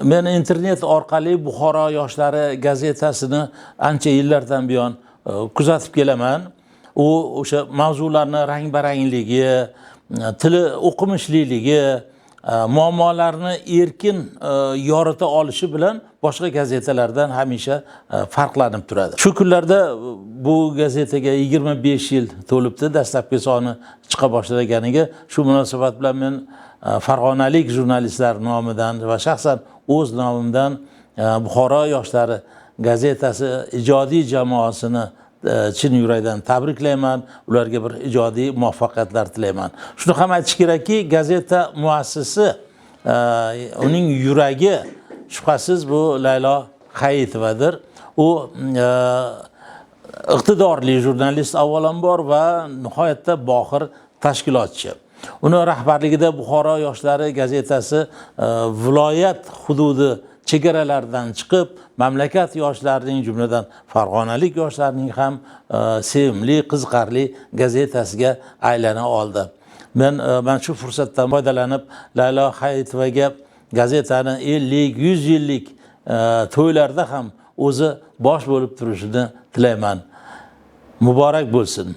Men internet orqali Buxoro yoshlari gazetasini ancha yillardan buyon kuzatib kelaman. U o'sha mavzularning rang-barangligi, tili o'qimishliligi, muammolarni erkin yorita olishi bilan boshqa gazetalardan hamisha farqlanib turadi. Shu kunlarda bu gazetaga 25 yil to'libdi, dastlabki soni chiqa boshlaganiga. Shu munosabat bilan men farg'onalik jurnalistlar nomidan va shaxsan o'z nomimdan Buxoro yoshlari gazetasi ijodiy jamoasini chin yurakdan tabriklayman, ularga bir ijodiy muvaffaqiyatlar tilayman. Shuni ham aytish kerakki, gazeta muassisi, uning yuragi shubhasiz bu Laylo Hayitovadir. U iqtidorli jurnalist avvalambor va nihoyatda bohir tashkilotchi. Uni rahbarligida Buxoro yoshlari gazetasi viloyat hududi chegaralaridan chiqib, mamlakat yoshlarining, jumladan farg'onalik yoshlarning ham sevimli, qiziqarli gazetasiga aylana oldi. Men shu fursatdan foydalanib Laylo Hayitovaga gazetani 50-100 yillik to'ylarda ham o'zi bosh bo'lib turishini tilayman. Muborak bo'lsin.